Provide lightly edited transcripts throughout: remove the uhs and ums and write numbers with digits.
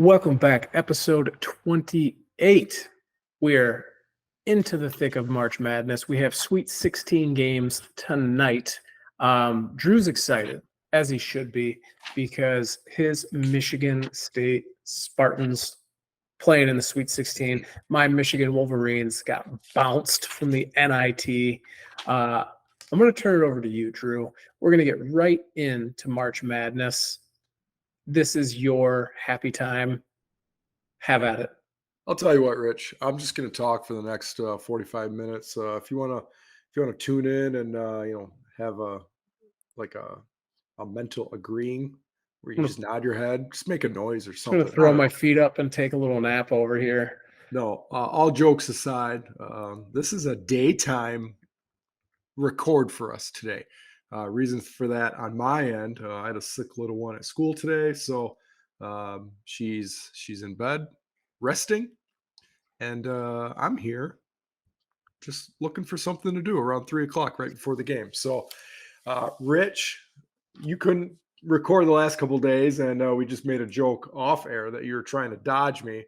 Welcome back, episode 28. We're into the thick of March Madness. We have Sweet 16 games tonight. Drew's excited, as he should be, because his Michigan State Spartans playing in the Sweet 16. My Michigan Wolverines got bounced from the NIT. I'm going to turn it over to you, Drew. We're going to get right into March Madness. This is your happy time. Have at it. I'll tell you what, Rich. I'm just going to talk for the next 45 minutes. If you want to tune in and have a mental agreeing where you just nod your head, just make a noise or I'm something. going to throw my feet up and take a little nap over here. No, all jokes aside, this is a daytime record for us today. Reasons for that on my end, I had a sick little one at school today, so she's in bed resting, and I'm here just looking for something to do around 3:00 right before the game. So, Rich, you couldn't record the last couple of days, and we just made a joke off air that you were trying to dodge me.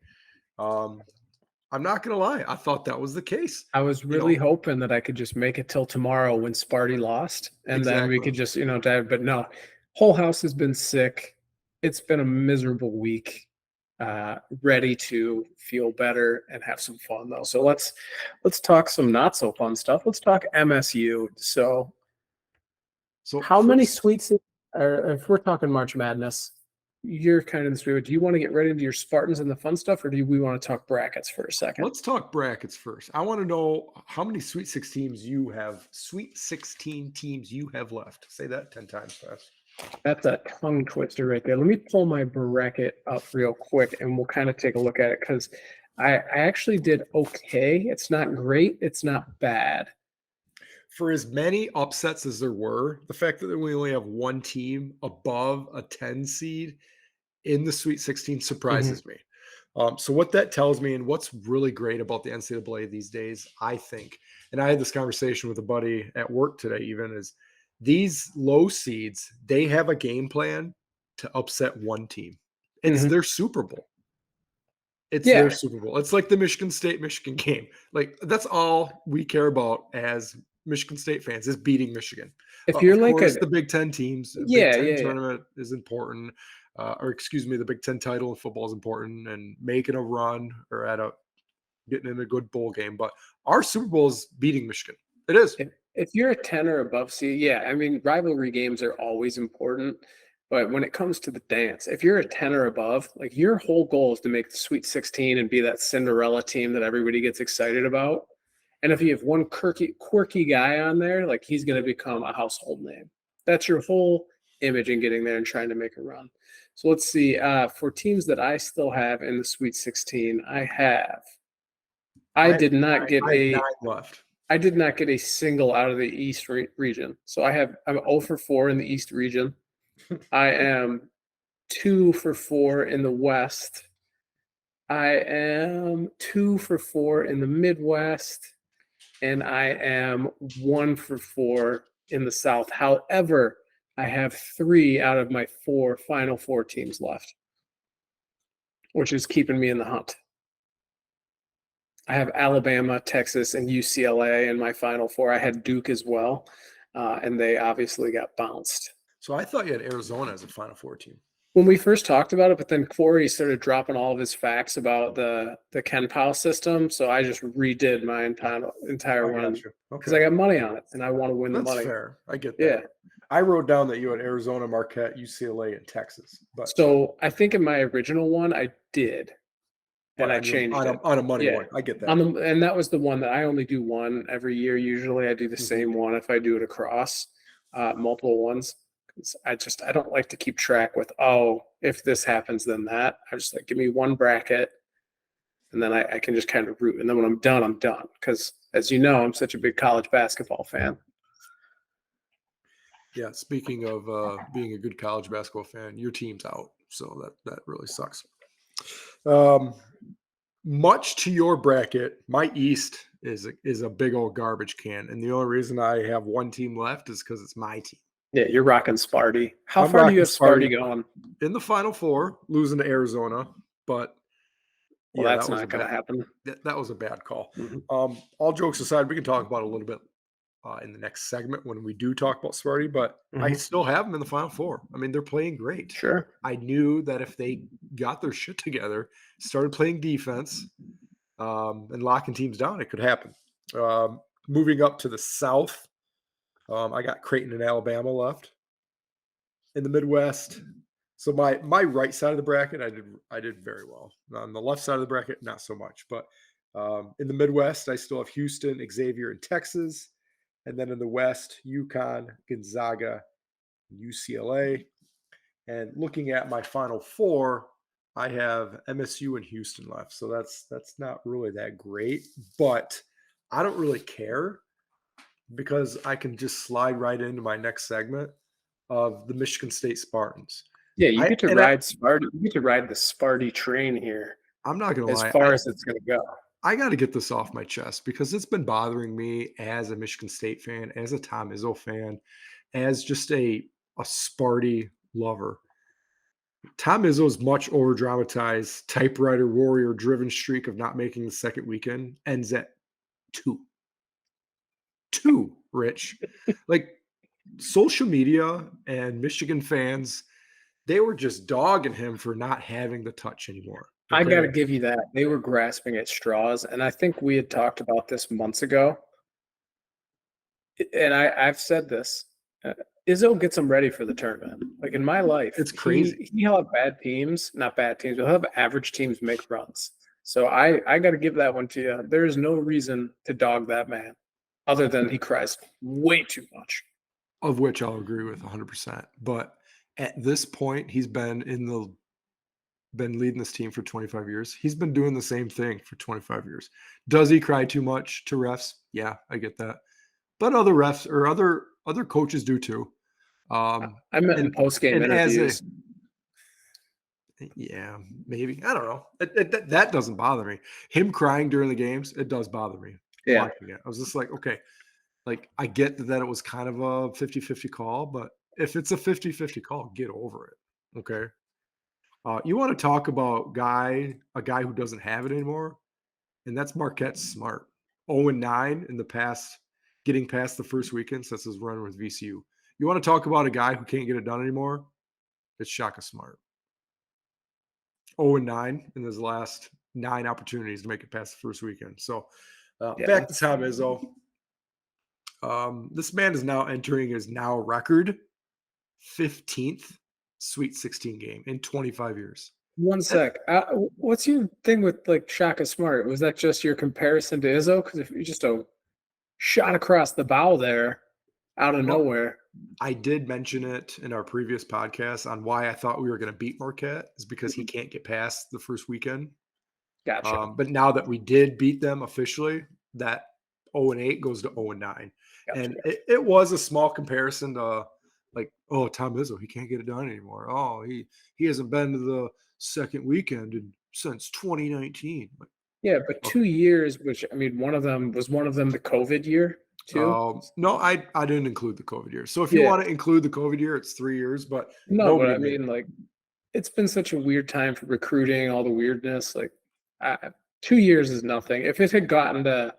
I'm not gonna lie, I thought that was the case. I was really hoping that I could just make it till tomorrow when Sparty lost, and then we could just, dive. But no, whole house has been sick. It's been a miserable week. Ready to feel better and have some fun though. So let's talk some not so fun stuff. Let's talk MSU. So how many sweets are, if we're talking March Madness, you're kind of in this way. Do you want to get right into your Spartans and the fun stuff, or do we want to talk brackets for a second? Let's talk brackets first. I want to know how many Sweet 16 teams you have left. Say that 10 times fast. That's a tongue twister right there. Let me pull my bracket up real quick and we'll kind of take a look at it, because I actually did okay. It's not great. It's not bad. For as many upsets as there were, the fact that we only have one team above a 10 seed in the Sweet 16 surprises me. So what that tells me, and what's really great about the NCAA these days, I think, and I had this conversation with a buddy at work today even, is these low seeds, they have a game plan to upset one team. It's their Super Bowl. It's their Super Bowl. It's like the Michigan State-Michigan game. Like, that's all we care about as Michigan State fans, is beating Michigan. If you're of course, the Big Ten teams, the Big Ten tournament is important. The Big Ten title in football is important, and making a run or getting in a good bowl game. But our Super Bowl is beating Michigan. It is. If you're a 10 or above seed, rivalry games are always important. But when it comes to the dance, if you're a 10 or above, like, your whole goal is to make the Sweet 16 and be that Cinderella team that everybody gets excited about. And if you have one quirky guy on there, like, he's going to become a household name. That's your whole image in getting there and trying to make a run. So let's see. For teams that I still have in the Sweet 16, I did not get 9 left. I did not get a single out of the East region. So I'm 0 for 4 in the East region. I am 2 for 4 in the West. I am 2 for 4 in the Midwest. And I am 1 for 4 in the South. However, I have 3 out of my final 4 teams left, which is keeping me in the hunt. I have Alabama, Texas, and UCLA in my final 4. I had Duke as well, and they obviously got bounced. So I thought you had Arizona as a Final Four team. When we first talked about it, but then Corey started dropping all of his facts about the Ken Powell system, so I just redid my entire run because I got money on it, and I want to win the money. That's fair. I get that. Yeah. I wrote down that you had Arizona, Marquette, UCLA, and Texas. So I think in my original one I did. And I changed it. On a money one. I get that. And that was the one that I only do one every year. Usually I do the same one if I do it across multiple ones. I don't like to keep track with, if this happens, then that. I just like, give me one bracket, and then I can just kind of root. And then when I'm done, I'm done. Because, as you know, I'm such a big college basketball fan. Yeah, speaking of being a good college basketball fan, your team's out. So that really sucks. Much to your bracket, my East is a big old garbage can, and the only reason I have one team left is because it's my team. Yeah, you're rocking Sparty. How far do you have Sparty going? In the Final Four, losing to Arizona. but Well, yeah, that's not going to happen. that was a bad call. Mhm. All jokes aside, we can talk about it a little bit in the next segment when we do talk about Sparty, but I Mhm. still have them in the Final Four. I mean, they're playing great. Sure. I knew that if they got their shit together, started playing defense, and locking teams down, it could happen. Moving up to the South, I got Creighton and Alabama left. In the Midwest, so my right side of the bracket, I did very well. On the left side of the bracket, not so much. But in the Midwest, I still have Houston, Xavier, and Texas, and then in the West, UConn, Gonzaga, UCLA. And looking at my Final Four, I have MSU and Houston left. So that's not really that great, but I don't really care because I can just slide right into my next segment of the Michigan State Spartans. Yeah, you I get to and I, ride Sparty. You get to ride the Sparty train here I'm not gonna as lie, far as it's going to go. I got to get this off my chest because it's been bothering me as a Michigan State fan, as a Tom Izzo fan, as just a Sparty lover. Tom Izzo's much over dramatized typewriter warrior driven streak of not making the second weekend ends at two. Two, Rich. Like social media and Michigan fans, they were just dogging him for not having the touch anymore. I got to Okay. give you that. They were grasping at straws. And I think we had talked about this months ago. And I've said this. Uh, Izzo gets them ready for the tournament. Like in my life, It's crazy. he'll have bad teams, not bad teams, but he'll have average teams make runs. So I got to give that one to you. There is no reason to dog that man, other than he cries way too much. Of which I'll agree with 100%. But at this point, he's been leading this team for 25 years. He's been doing the same thing for 25 years. Does he cry too much to refs? Yeah, I get that. But other refs or other coaches do too. I meant in And post game and as a interviews. yeah, maybe I don't know. That doesn't bother me. Him crying during the games, it does bother me Yeah, watching it. I was just like, okay, like I get that it was kind of a 50-50 call, but if it's a 50-50 call, get over it. Okay. You want to talk about a guy who doesn't have it anymore, and that's Marquette Smart. 0-9 in the past, getting past the first weekend since his run with VCU. You want to talk about a guy who can't get it done anymore? It's Shaka Smart. 0-9 in his last 9 opportunities to make it past the first weekend. So yeah. back to Tom Izzo. This man is now entering his now record 15th Sweet 16 game in 25 years. One That sec. What's your thing with like Shaka Smart? Was that just your comparison to Izzo? Because if you just a shot across the bow there, out of well, nowhere, I did mention it in our previous podcast on why I thought we were going to beat Marquette is because he Mhm. can't get past the first weekend. Gotcha. But now that we did beat them officially, that 0-8 goes to 0-9. Gotcha. And Gotcha. it was a small comparison to like, oh, Tom Izzo, he can't get it done anymore. Oh, he hasn't been to the second weekend since 2019. Like, Yeah, but okay. 2 years, which I mean, one of them the COVID year too. No, I didn't include the COVID year. So if you Yeah, want to include the COVID year, it's 3 years, but no, but nobody I made mean, like, it's been such a weird time for recruiting, all the weirdness. Like, 2 years is nothing. If it gotten to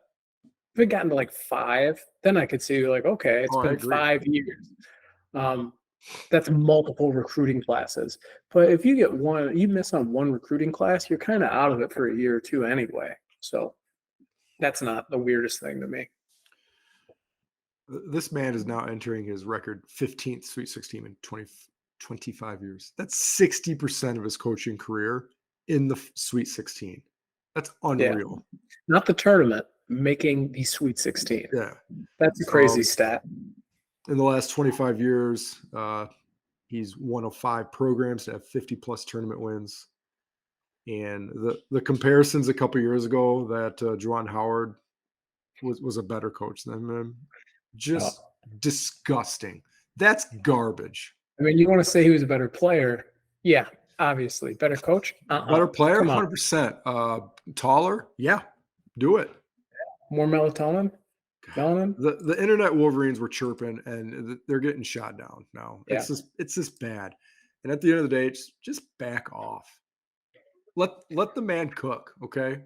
like five, then I could see like, okay, it's Oh, I been agree. 5 years. Um, that's multiple recruiting classes. But if you get one, you miss on one recruiting class, you're kind of out of it for a year or two anyway. So that's not the weirdest thing to me. This man is now entering his record 15th Sweet 16 in 25 years. That's 60% of his coaching career in the Sweet 16. That's Yeah, unreal. not the tournament, making the Sweet 16. Yeah. That's a crazy Um, stat. in the last 25 years, he's one of 5 programs to have 50 plus tournament wins. And the comparisons a couple years ago that Juwan Howard was a better coach than him, Uh, just disgusting. That's garbage. I mean, you want to say he was a better player? Yeah, obviously. Better coach? Better player, Come on. 100%. Taller? Yeah, do it. More melatonin? Melanin? The internet Wolverines were chirping and they're getting shot down now. Yeah. It's just bad. And at the end of the day, just back off. let the man cook, okay?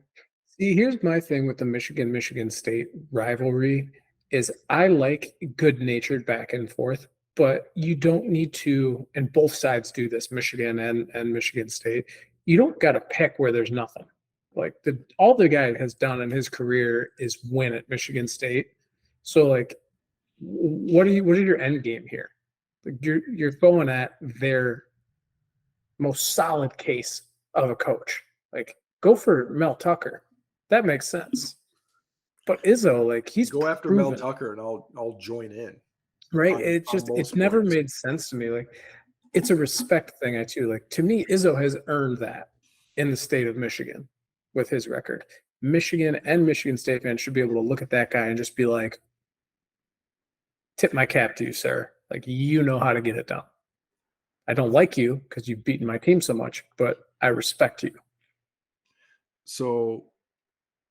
See, here's my thing with the Michigan State rivalry is I like good-natured back and forth, but you don't need to, and both sides do this, Michigan and Michigan State. You don't got to pick where there's nothing. Like all the guy has done in his career is win at Michigan State. So like what are your end game here? Like you're going at their most solid case of a coach. Like go for Mel Tucker. That makes sense. But Izzo, like he's Go after Mel proven, Tucker and I'll join in right? on It's most never points. made sense to me. Like it's a respect thing, I too. Like to me, Izzo has earned that in the state of Michigan with his record. Michigan and Michigan State fans should be able to look at that guy and just be like, tip my cap to you, sir. Like you know how to get it done. I don't like you because you've beaten my team so much, but I respect you. So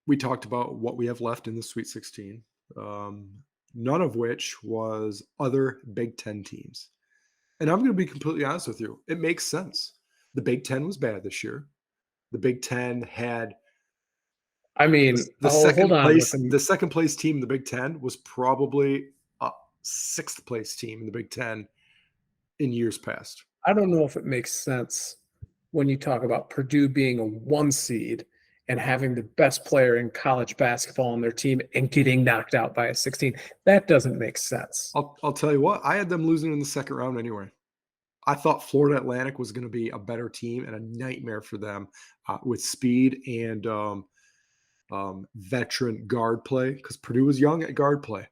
we talked about what we have left in the Sweet 16, um, none of which was other Big Ten teams. And I'm going to be completely honest with you. It makes sense. The Big Ten was bad this year. The Big Ten had I mean, the oh, hold second on with place. them. The second place team in the Big Ten was probably a sixth place team in the Big Ten in years past. I don't know if it makes sense when you talk about Purdue being a 1 seed and having the best player in college basketball on their team and getting knocked out by a 16. That doesn't make sense. I'll tell you what. I had them losing in the second round anyway. I thought Florida Atlantic was going to be a better team and a nightmare for them with speed and veteran guard play because Purdue was young at guard play.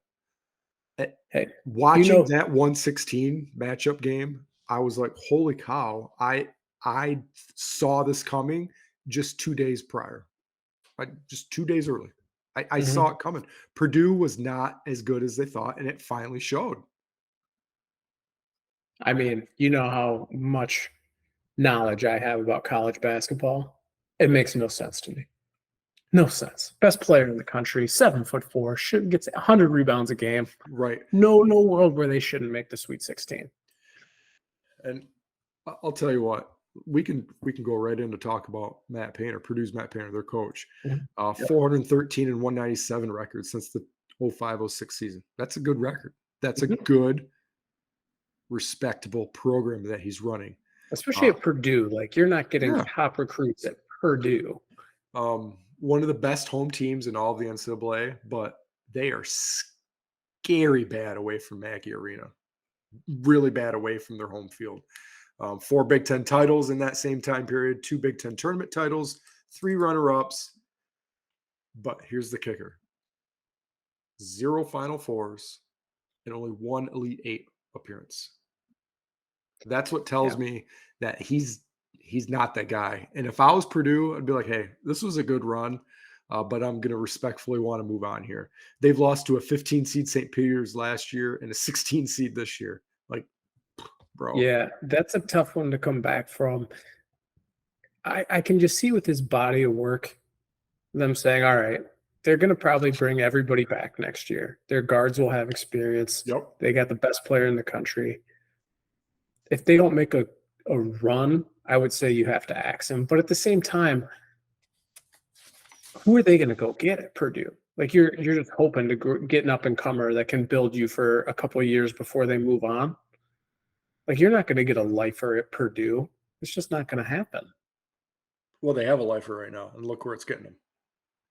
Eh, Hey, you Watching know, that 116 matchup game, I was like, "Holy cow!" I saw this coming just 2 days prior, just 2 days early. I saw mhm. it coming. Purdue was not as good as they thought, and it finally showed. I mean, you know how much knowledge I have about college basketball. It makes no sense to me. No sense. Best player in the country, 7'4", should gets 100 rebounds a game. Right, No world where they shouldn't make the Sweet 16. and I'll tell you what, we can go right in to talk about Matt Painter, Purdue's Matt Painter, their coach. Mhm. Yep. 413 and 197 record since the 05-06 season. That's a good record. That's a Mhm. good, respectable program that he's running. Especially Uh, at Purdue, like you're not getting yeah, top recruits at Purdue. one of the best home teams in all of the NCAA, but they are scary bad away from Mackey Arena. Really bad away from their home field. 4 Big Ten titles in that same time period, 2 Big Ten tournament titles, 3 runner-ups. But here's the kicker: 0 Final Fours and only 1 Elite 8 appearance. That's what tells Yeah. me that he's not that guy. And if I was Purdue, I'd be like, hey, this was a good run, but I'm going to respectfully want to move on here. They've lost to a 15 seed St. Peter's last year and a 16 seed this year. Like, bro, Yeah, that's a tough one to come back from. I can just see with his body of work, them saying, all right, they're going to probably bring everybody back next year. Their guards will have experience. yep. They got the best player in the country. If they don't make a run, I would say you have to axe him. But at the same time, who are they going to go get at Purdue? Like you're just hoping to get an up and comer that can build you for a couple of years before they move on. Like you're not going to get a lifer at Purdue. It's just not going to happen. Well, they have a lifer right now, and look where it's getting them.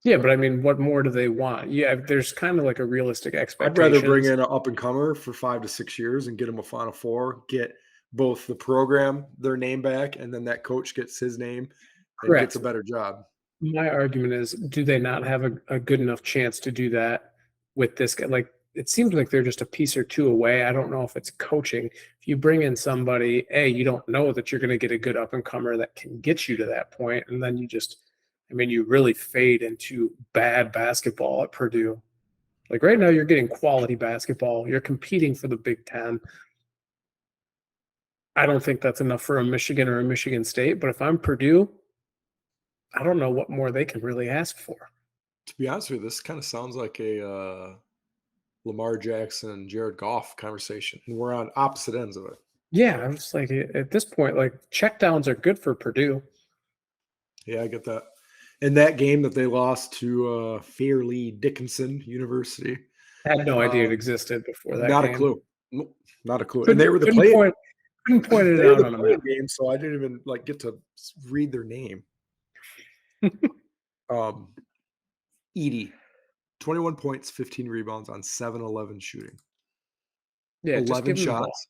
Yeah, but I mean, what more do they want? Yeah, there's kind of like a realistic I'd rather bring expectations. in an up and comer for 5 to 6 years and get them a Final Four, get both the program their name back, and then that coach gets his name and gets a Correct. better job. My argument is, do they not have a good enough chance to do that with this guy? Like, it seems like they're just a piece or two away. I don't know if it's coaching. If you bring in somebody, A, you don't know that you're going to get a good up and comer that can get you to that point, and then you just, I mean, you really fade into bad basketball at Purdue. Like right now, you're getting quality basketball. You're competing for the Big Ten. I don't think that's enough for a Michigan or a Michigan State, but if I'm Purdue, I don't know what more they can really ask for. To be honest with you, this kind of sounds like a Lamar Jackson, Jared Goff conversation, and we're on opposite ends of it. Yeah, I'm just like at this point, like checkdowns are good for Purdue. Yeah, I get that. In that game that they lost to Fairleigh Dickinson University, I had no idea uh, it existed before that not a game. clue. Nope, not a clue. And Couldn't they were the couldn't play. point couldn't point it They were out the on a playing map. game, so I didn't even like get to read their name. Um, Edie, 21 points, 15 rebounds on 7-11 shooting, Yeah, just 11 give him the ball. shots.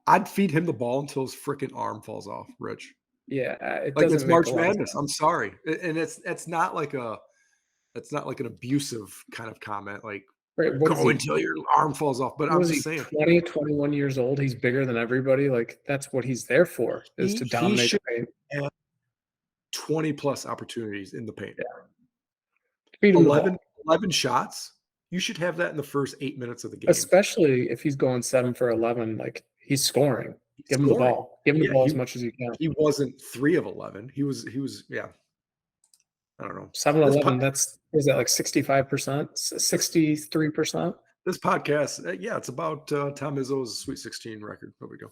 I'd feed him the ball until his freaking arm falls off, Rich. Yeah, it Like, it's doesn't make a March lot of Madness. I'm sense. sorry. And it's not like an abusive kind of comment, like, Right, what is go he? until your arm falls off. But What I'm is just he, saying, 20, 21 years old? He's bigger than everybody. Like, that's what he's there for, is to he dominate the should paint. have 20 plus opportunities in the paint. Yeah, feed him the 11, ball. 11 shots. You should have that in the first 8 minutes of the game. Especially if he's going 7 for 11, like, he's scoring. He's Give him the scoring. ball. Give him the Yeah, ball as much as you can. he wasn't 3 of 11. He was yeah, I don't know. 7 This 11, that's is that like 65%? this 63%? this podcast, yeah, it's about Tom Izzo's Sweet 16 record. There we go.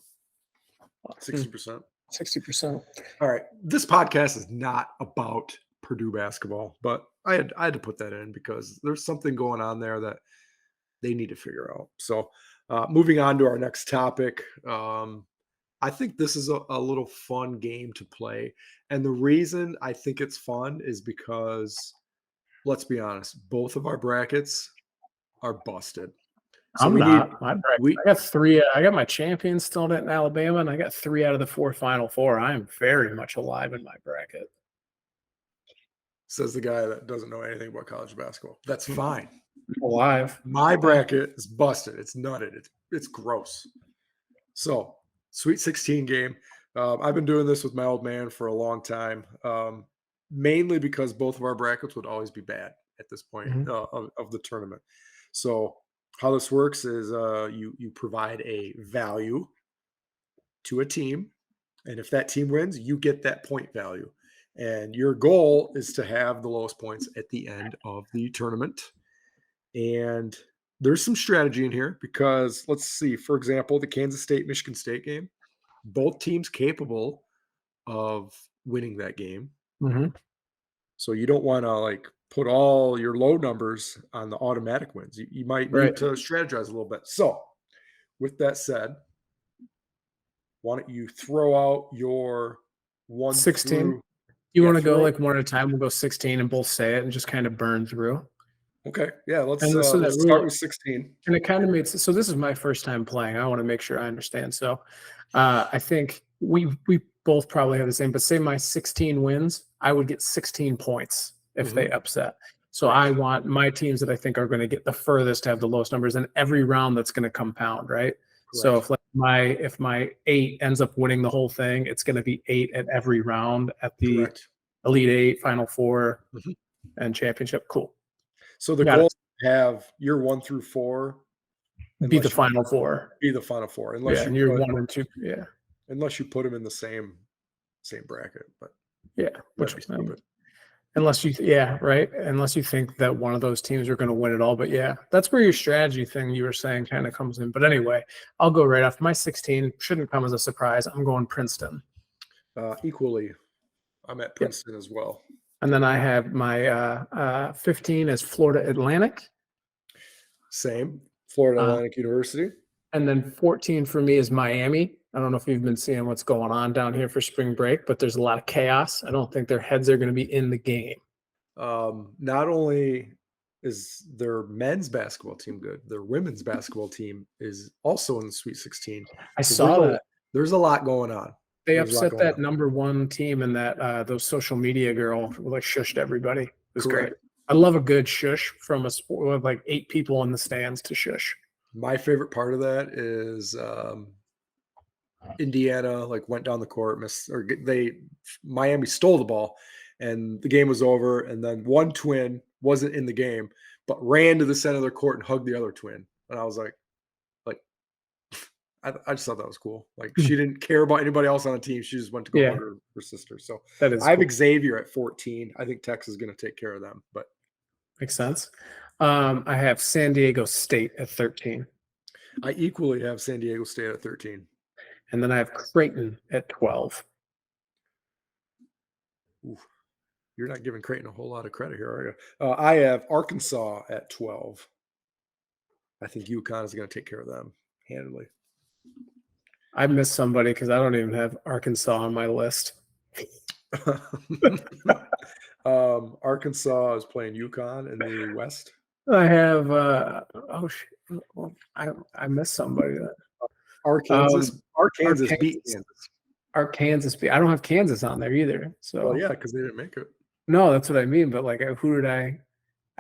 60%. 60%. All right. This podcast is not about Purdue basketball, but I had to put that in because there's something going on there that they need to figure out. So, moving on to our next topic. I think this is a little fun game to play. And the reason I think it's fun is because, let's be honest, both of our brackets are busted. So I'm we need, not. My bracket. we, I got 3. I got my champions still in Alabama, and I got 3 out of the 4 Final Four. I am very much alive in my bracket. says the guy that doesn't know anything about college basketball. That's fine. I'm alive. My bracket is busted. It's nutted. It's gross. So, Sweet 16 game. I've been doing this with my old man for a long time, mainly because both of our brackets would always be bad at this point Mhm. of the tournament. So, how this works is you provide a value to a team, and if that team wins, you get that point value. And your goal is to have the lowest points at the end of the tournament. And there's some strategy in here because let's see, for example, the Kansas State Michigan State game, both teams capable of winning that game. Mhm. So you don't want to like put all your low numbers on the automatic wins. You might Right. need to strategize a little bit. So, with that said, why don't you throw out your 1 16. through, You yeah, want to go throw, like one at a time? We'll go 16 and both say it and just kind of burn through. okay, yeah, And so that let's start rule, with 16. and it kind of makes so this is my first time playing. I want to make sure I understand. So I think we both probably have the same, but say my 16 wins, I would get 16 points if they Mhm. upset. So I Correct. want my teams that I think are going to get the furthest to have the lowest numbers, and every round that's going to compound, right? So Correct. if like my 8 ends up winning the whole thing, it's going to be 8 at every round at the Correct. Elite 8, Final 4, Mhm. and championship. Cool. So the Got goal it. is to have your 1 through 4 Be the unless you Final 4. be the final 4 Yeah, and you're 1 and 2. Yeah. unless you put them in the same bracket, but Yeah. that'd Which be stupid. unless you yeah, right. Unless you think that one of those teams are going to win it all. But yeah, that's where your strategy thing you were saying kind of comes in. But anyway, I'll go right off. My 16 shouldn't come as a surprise. I'm going Princeton. Equally, I'm at Yep. Princeton as well. And then I have my 15 as Florida Atlantic. Same. Florida Uh, Atlantic University. and then 14 for me is Miami. I don't know if you've been seeing what's going on down here for spring break, but there's a lot of chaos. I don't think their heads are going to be in the game. Not only is their men's basketball team good, their women's basketball team is also in the Sweet 16. I So saw that there's a lot going on. they There's a lot upset going that on. number 1 team, and that those social media girl like shushed everybody. It was great. Correct. I love a good shush from a sport with like 8 people in the stands to shush. My favorite part of that is Indiana like went down the court, Miami stole the ball, and the game was over. And then one twin wasn't in the game, but ran to the center of the court and hugged the other twin. And I was like I just thought that was cool. Like she didn't care about anybody else on the team. She just went to go Yeah, hug her sister. So that is I have cool. Xavier at 14. I think Texas is going to take care of them, but Makes sense. I have San Diego State at 13, I equally have San Diego State at 13. and then I have Creighton at 12. Oof. You're not giving Creighton a whole lot of credit here, are you? I have Arkansas at 12. I think UConn is going to take care of them handily. I missed somebody because I don't even have Arkansas on my list. Arkansas is playing UConn in the West. I have oh shit. I missed somebody. Arkansas beat Arkansas. Kansas. Arkansas. I don't have Kansas on there either. So Well, yeah, because they didn't make it. no, that's what I mean. But like, who did I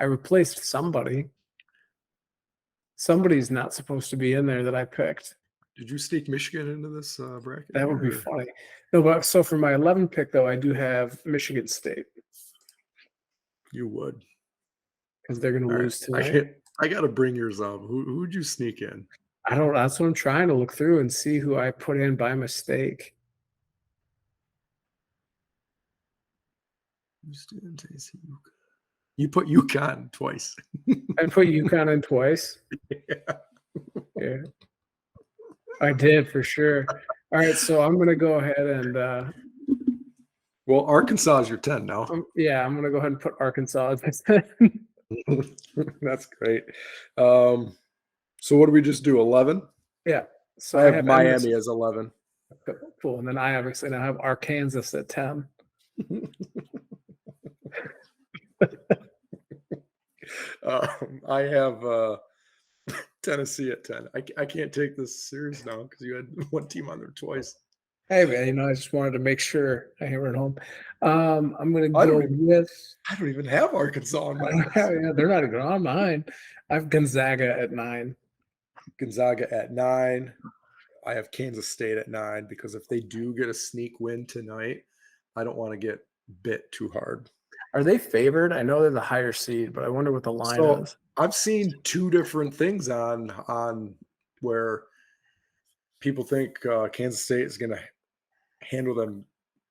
replaced somebody. Somebody's not supposed to be in there that I picked. Did you sneak Michigan into this bracket? That would be here, or- funny. No, but so for my 11 pick though, I do have Michigan State You would. because they're going to All right. lose tonight. I got to bring yours up. Who'd you sneak in? I don't. That's what I'm trying to look through and see who I put in by mistake. Houston, Tennessee, UConn. You put UConn twice. I put UConn in twice. Yeah. Yeah, I did for sure. All right, so I'm going to go ahead and Well, Arkansas is your 10 now. yeah, I'm going to go ahead and put Arkansas as That's great. So what do we just do? 11? yeah. So I have Miami as 11. Cool, and then I obviously now have Arkansas at 10. I have Tennessee at 10. I can't take this serious now because you had one team on there twice. Hey man, I just wanted to make sure I hammer it home. I'm going to I go don't with. I don't even have Arkansas on my list. Yeah, they're not even on mine. I have Gonzaga at 9. Gonzaga at 9. I have Kansas State at 9 because if they do get a sneak win tonight, I don't want to get bit too hard. Are they favored? I know they're the higher seed, but I wonder what the line is. I've seen two different things on where people think Kansas State is going to handle them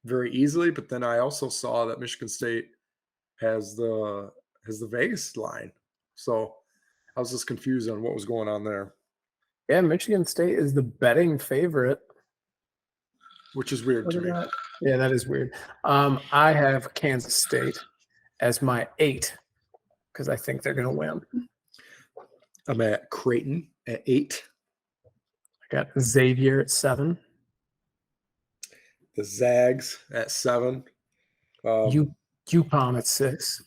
very easily, but then I also saw that Michigan State has the Vegas line. So I was just confused on what was going on there. Yeah, Michigan State is the betting favorite, which is weird to me. Yeah, that is weird. I have Kansas State as my 8 because I think they're going to win. I'm at Creighton at 8. I got Xavier at 7. The Zags at 7. UConn at 6.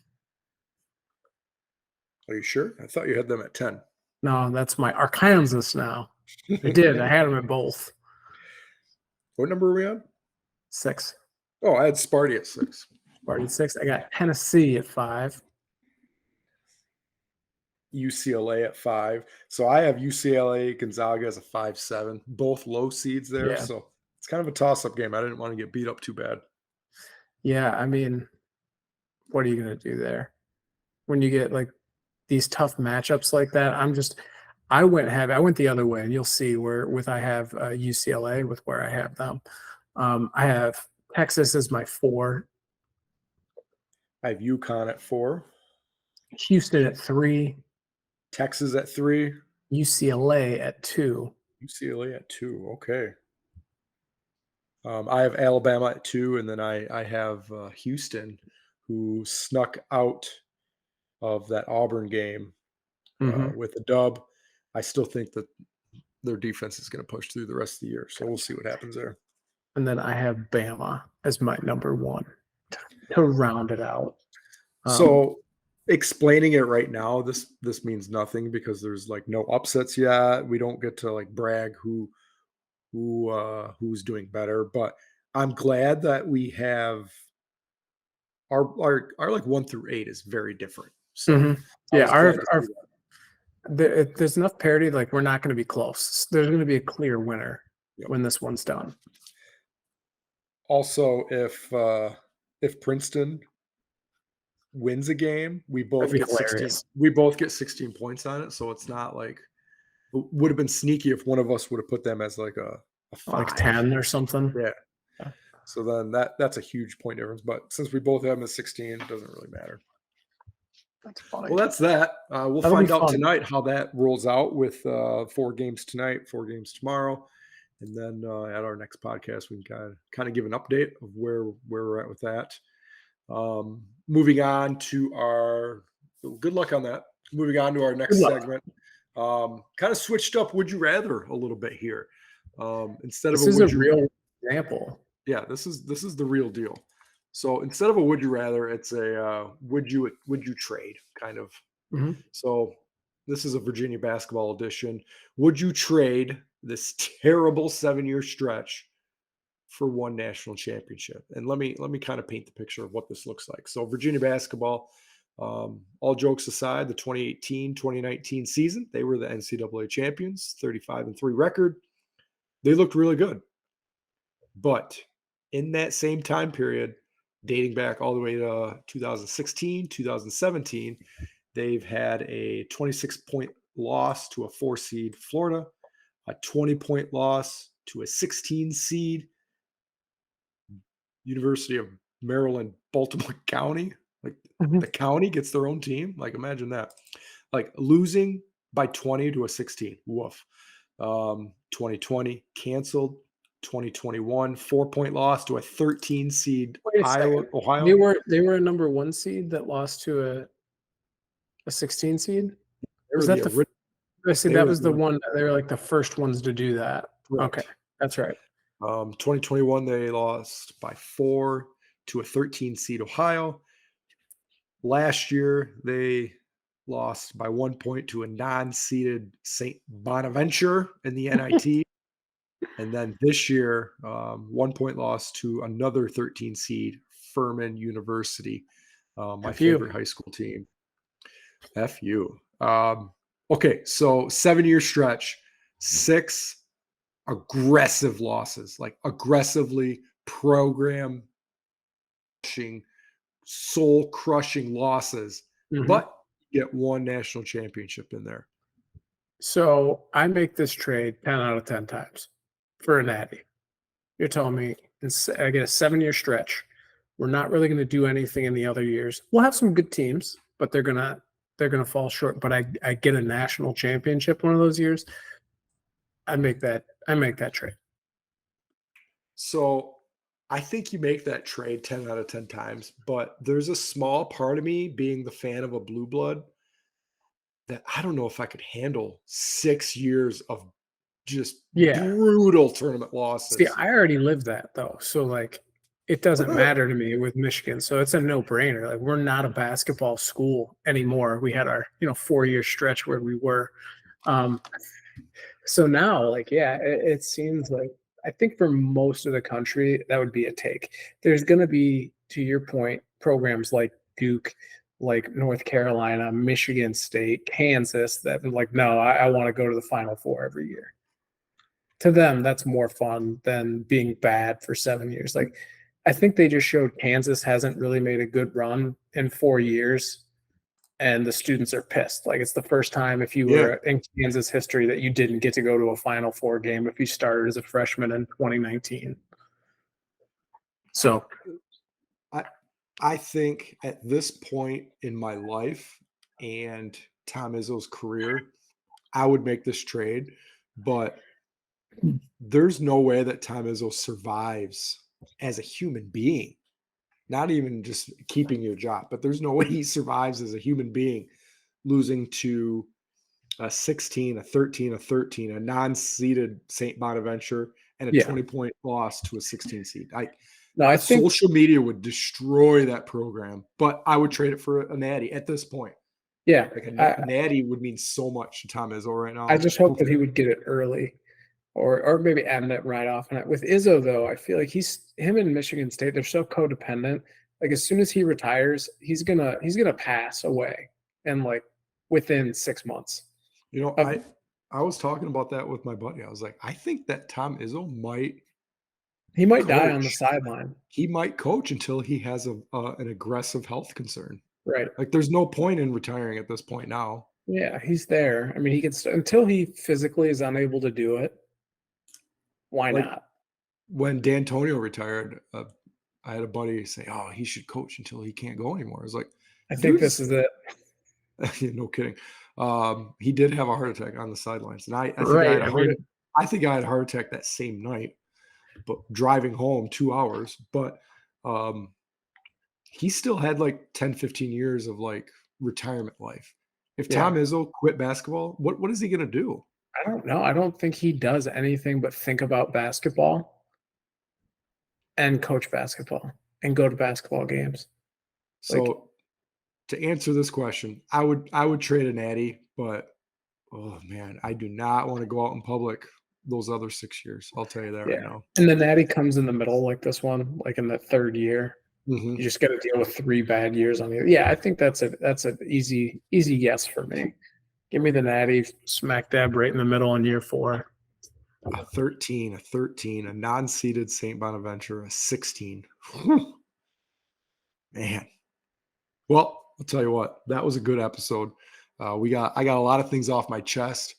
Are you sure? I thought you had them at 10. No, that's my Arkansas now. I did. I had them at both. What number are we on? 6. Oh, I had Sparty at 6. Sparty at 6. I got Tennessee at 5. UCLA at 5. So I have UCLA, Gonzaga as a 5-7. Both low seeds there. Yeah. So it's kind of a toss-up game. I didn't want to get beat up too bad. Yeah, I mean, what are you going to do there? When you get like these tough matchups like that, I went the other way, and you'll see I have UCLA with where I have them. I have Texas as my 4. I have UConn at 4. Houston at 3. Texas at 3. UCLA at 2. UCLA at 2. Okay. I have Alabama at 2, and then I have Houston, who snuck out of that Auburn game with a dub. I still think that their defense is going to push through the rest of the year, so we'll see what happens there. And then I have Bama as my number 1 to round it out. So explaining it right now, this means nothing because there's like no upsets yet. We don't get to like brag who's doing better, but I'm glad that we have our like 1 through 8 is very different. So yeah, there's enough parity. Like we're not going to be close. There's going to be a clear winner when this one's done. Also, if Princeton wins a game, we both get 16. We both get 16 points on it. So it's not like it would have been sneaky if one of us would have put them as like a 5. Like 10 or something. Yeah. So then that's a huge point difference. But since we both have them as 16, it doesn't really matter. That's funny. Well, that's that. We'll find out tonight how that rolls out with 4 games tonight, 4 games tomorrow. And then at our next podcast, we can kind of give an update of where we're at with that. Moving on to our good luck on that. Moving on to our Good next luck. segment. Kind of switched up would you rather a little bit here. Instead of This a is a would you real example. yeah, this is the real deal. So instead of a would you rather, it's a would you trade kind of. Mhm. So this is a Virginia basketball edition. Would you trade this terrible 7-year stretch for one national championship? And let me kind of paint the picture of what this looks like. So Virginia basketball, all jokes aside, the 2018-2019 season, they were the NCAA champions, 35-3 record. They looked really good. But in that same time period, dating back all the way to 2016, 2017, they've had a 26-point loss to a 4 seed Florida, a 20-point loss to a 16 seed University of Maryland, Baltimore County. Like Mhm. the county gets their own team. Like imagine that. Like losing by 20 to a 16. Woof. 2020 canceled. 2021 4-point loss to a 13 seed Wait a second. They Ohio. were they were a number 1 seed that lost to a 16 seed? They Was were that the the f I see they that were was the the one they were, like, the first ones to do that. Okay, correct. that's right. 2021 they lost by 4 to a 13 seed Ohio. Last year they lost by 1 point to a non-seeded St. Bonaventure in the NIT. And then this year, 1 point loss to another 13 seed, Furman University, my F you. favorite high school team. FU. Okay, so 7-year stretch, 6 aggressive losses, like aggressively program crushing, soul crushing losses, Mhm. but you get one national championship in there. So, I make this trade 10 out of 10 times for a natty. You're telling me I get a 7-year stretch. We're not really gonna do anything in the other years. We'll have some good teams, but they're gonna fall short, but I get a national championship one of those years. I make that trade. So I think you make that trade 10 out of 10 times, but there's a small part of me being the fan of a blue blood that I don't know if I could handle 6 years of just Yeah. brutal tournament See, losses. I already lived that though, so, like, it doesn't matter to me with Michigan, so it's a no-brainer, like, we're not a basketball school anymore. We had our, 4-year stretch where we were. Um, so now, like, yeah, it seems like I think for most of the country, that would be a take. There's gonna be, to your point, programs like Duke, like North Carolina, Michigan State, Kansas that are like, "No, I wanna go to the Final Four every year." To them, that's more fun than being bad for 7 years. Like, I think they just showed Kansas hasn't really made a good run in 4 years, and the students are pissed. Like, it's the first time if you Yeah. were in Kansas history that you didn't get to go to a Final Four game if you started as a freshman in 2019. So, I I think at this point in my life and Tom Izzo's career, I would make this trade, but there's no way that Tom Izzo survives as a human being. Not even just keeping your job, but there's no way he survives as a human being losing to a 16, a 13, a 13, a non-seeded St. Bonaventure, and a yeah. 20-point loss to a 16 seed. No, I think Social media would destroy that program, but I would trade it for a natty at this point. yeah, Like I a natty would mean so much to Tom Izzo right I now. just hope that he would get it early. Or maybe end it right off. And with Izzo though, I feel like he's him and Michigan State, they're so codependent. Like as soon as he retires, he's gonna pass away and like within 6 months You know, of I was talking about that with my buddy. I was like, I think that Tom Izzo might he might die on the coach. sideline. He might coach until he has an aggressive health concern. Right. Like, there's no point in retiring at this point now. Yeah, he's there. I mean, he can until he physically is unable to do it, why Like not? when D'Antonio retired, I had a buddy say, "Oh, he should coach until he can't go anymore." I was like, I think this "Dude's is it. no kidding." He did have a heart attack on the sidelines, and I think I Right. had a I heart. mean, I think I had a heart attack that same night, but driving home 2 hours. But um, he still had like 10, 15 years of like retirement life. If Yeah. Tom Izzo quit basketball, what is he gonna do? I don't know. I don't think he does anything but think about basketball and coach basketball and go to basketball games. Like, So to answer this question, I would trade a natty, but oh man, I do not want to go out in public those other 6 years. I'll tell you that yeah. right now. And the natty comes in the middle like this one, like in the third year. You Mhm. just got to deal with 3 bad years on the. Yeah, I think that's an easy yes for me. Give me the natty smack dab right in the middle on year 4. A 13, a non-seeded St. Bonaventure, a 16. Whew, man. Well, I'll tell you what, that was a good episode. I got a lot of things off my chest.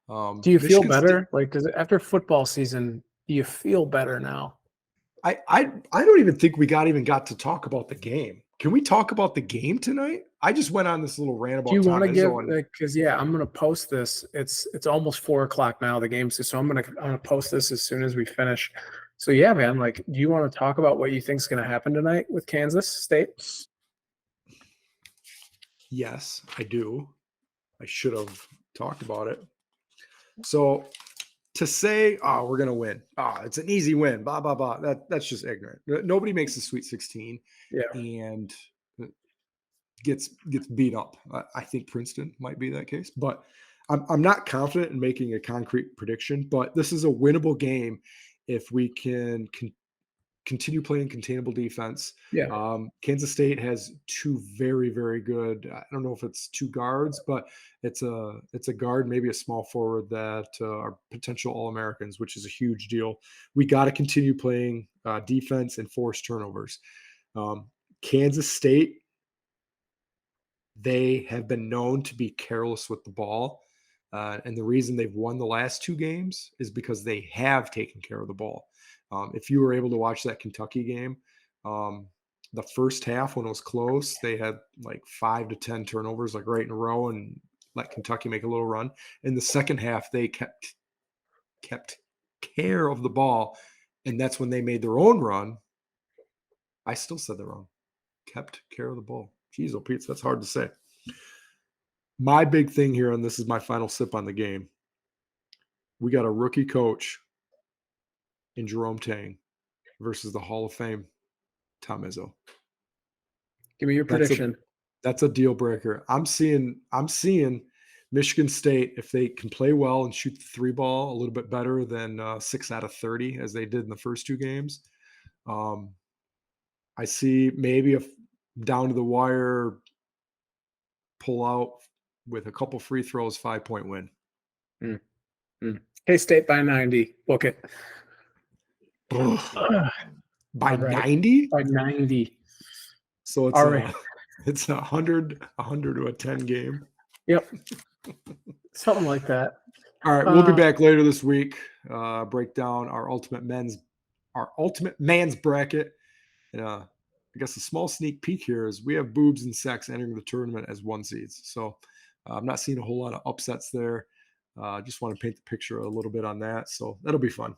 Do you feel Michigan State. better? Like, does it, after football season, do you feel better now? I don't even think we got to talk about the game. Can we talk about the game tonight? I just went on this little rant Do about you want Tom to give Izzo, and because yeah, I'm gonna post this. It's almost 4 o'clock now. The game's so I'm gonna post this as soon as we finish. So yeah, man. Like, do you want to talk about what you think's gonna happen tonight with Kansas State? yes, I do. I should have talked about it. So to say, "Oh, we're gonna win. Oh, it's an easy win." Blah blah blah. That's just ignorant. Nobody makes the Sweet 16 Yeah, and gets beat up. I think Princeton might be that case, but I'm not confident in making a concrete prediction. But this is a winnable game if we can continue playing containable defense. yeah, Kansas State has two very, very good. I don't know if it's two guards, but it's a guard, maybe a small forward that are potential All Americans, which is a huge deal. We got to continue playing defense and force turnovers. Kansas State, they have been known to be careless with the ball. And the reason they've won the last 2 games is because they have taken care of the ball. If you were able to watch that Kentucky game, the first half when it was close, they had like 5 to 10 turnovers, like right in a row, and let Kentucky make a little run. In the second half, they kept care of the ball, and that's when they made their own run. I still said they're wrong. Kept care of the ball. Jeez, oh Pete, that's hard to say. My big thing here, and this is my final sip on the game. We got a rookie coach in Jerome Tang versus the Hall of Fame Tom Izzo. give me your That's a prediction. that's a deal breaker. I'm seeing Michigan State, if they can play well and shoot the 3 ball a little bit better than 6 out of 30 as they did in the first 2 games. Um, I see maybe a down to the wire pull out with a couple free throws, 5-point win. Mm, K-State by 90. Book it. Ugh, Ugh, by all right, 90. by 90. So All right. it's a 100 to a 10 game. Yep, something like that. All right, we'll be back later this week. Break down our ultimate man's bracket. And I guess a small sneak peek here is we have boobs and sex entering the tournament as 1 seeds. So I'm not seeing a whole lot of upsets there. Just want to paint the picture a little bit on that. So that'll be fun.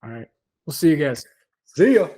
All right. We'll see you guys. See ya.